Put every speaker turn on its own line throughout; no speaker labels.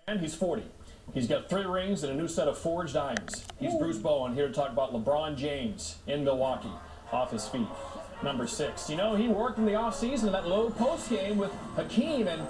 And he's 40. He's got 3 rings and a new set of forged irons. He's Bruce Bowen, here to talk about LeBron James in Milwaukee, off his feet. Number 6. You know, he worked in the offseason in that low post game with Hakeem, and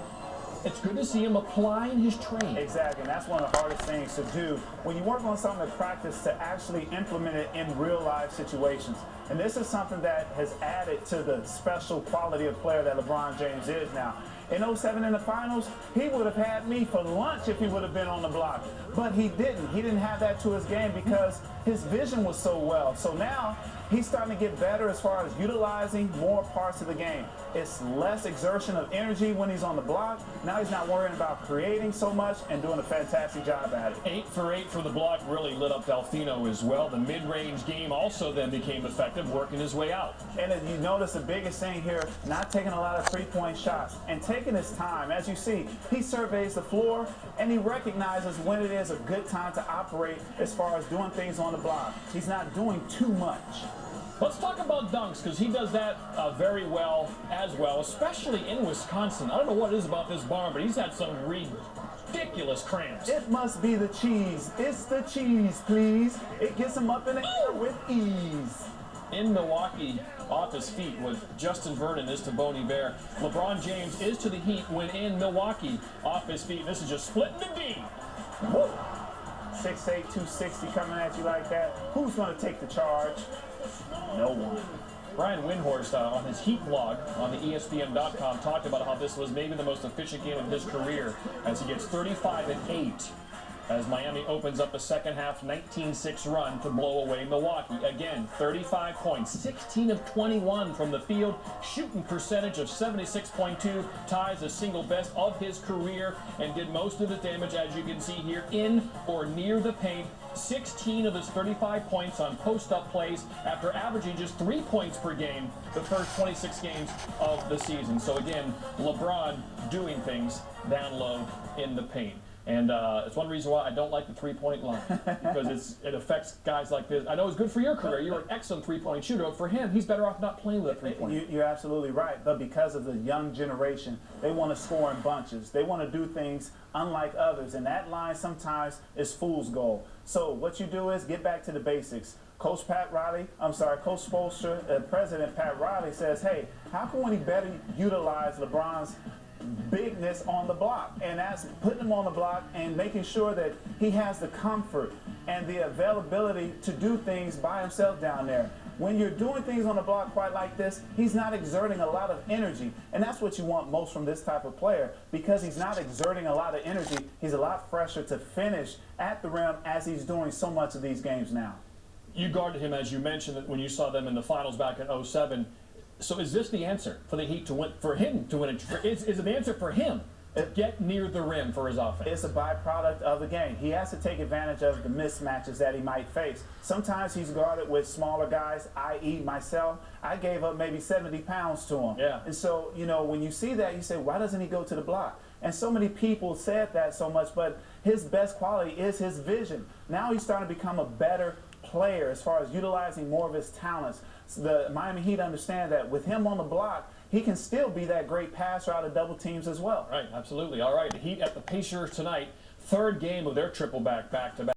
it's good to see him applying his trade.
Exactly, and that's one of the hardest things to do when you work on something to practice, to actually implement it in real life situations. And this is something that has added to the special quality of player that LeBron James is now. In 07 in the finals, he would have had me for lunch if he would have been on the block. But he didn't. He didn't have that to his game because his vision was so well. So now he's starting to get better as far as utilizing more parts of the game. It's less exertion of energy when he's on the block. Now he's not worrying about creating so much and doing a fantastic job at it.
8 for 8 for the block, really lit up Delfino as well. The mid-range game also then became effective, working his way out.
And you notice the biggest thing here, not taking a lot of three-point shots and taking his time. As you see, he surveys the floor and he recognizes when it is a good time to operate as far as doing things on the block. He's not doing too much.
Let's talk about dunks, because he does that very well as well, especially in Wisconsin. I don't know what it is about this barn, but he's had some ridiculous cramps.
It must be the cheese. It's the cheese, please. It gets him up in the air with ease.
In Milwaukee, off his feet, with Justin Vernon is to Boney Bear. LeBron James is to the Heat when in Milwaukee, off his feet. This is just splitting the D.
Woo. 6'8", 260 coming at you like that. Who's going to take the charge? No one.
Brian Windhorst on his Heat blog on the ESPN.com talked about how this was maybe the most efficient game of his career as he gets 35 and 8 as Miami opens up a second half 19-6 run to blow away Milwaukee. Again, 35 points, 16 of 21 from the field, shooting percentage of 76.2, ties the single best of his career, and did most of the damage, as you can see here, in or near the paint. 16 of his 35 points on post-up plays after averaging just 3 points per game the first 26 games of the season. So again, LeBron doing things down low in the paint. And it's one reason why I don't like the three-point line, because it affects guys like this. I know it's good for your career. You're an excellent three-point shooter. But for him, he's better off not playing with a three-point.
You're absolutely right. But because of the young generation, they want to score in bunches. They want to do things unlike others. And that line sometimes is fool's gold. So what you do is get back to the basics. Coach Spoelstra, President Pat Riley says, hey, how can we better utilize LeBron's bigness on the block? And that's putting him on the block and making sure that he has the comfort and the availability to do things by himself down there. When you're doing things on the block quite like this, he's not exerting a lot of energy. And that's what you want most from this type of player, because he's not exerting a lot of energy. He's a lot fresher to finish at the rim as he's doing so much of these games now.
You guarded him, as you mentioned, when you saw them in the finals back in 07. So is this the answer for the Heat to win, for him to win it? Is it the answer for him to get near the rim for his offense?
It's a byproduct of the game. He has to take advantage of the mismatches that he might face. Sometimes he's guarded with smaller guys, i.e. myself. I gave up maybe 70 pounds to him.
Yeah.
And so, you know, when you see that, you say, why doesn't he go to the block? And so many people said that so much, but his best quality is his vision. Now he's starting to become a better player as far as utilizing more of his talents. So the Miami Heat understand that with him on the block, he can still be that great passer out of double teams as well.
Right, absolutely. All right, the Heat at the Pacers tonight, 3rd game of their triple back-to-back.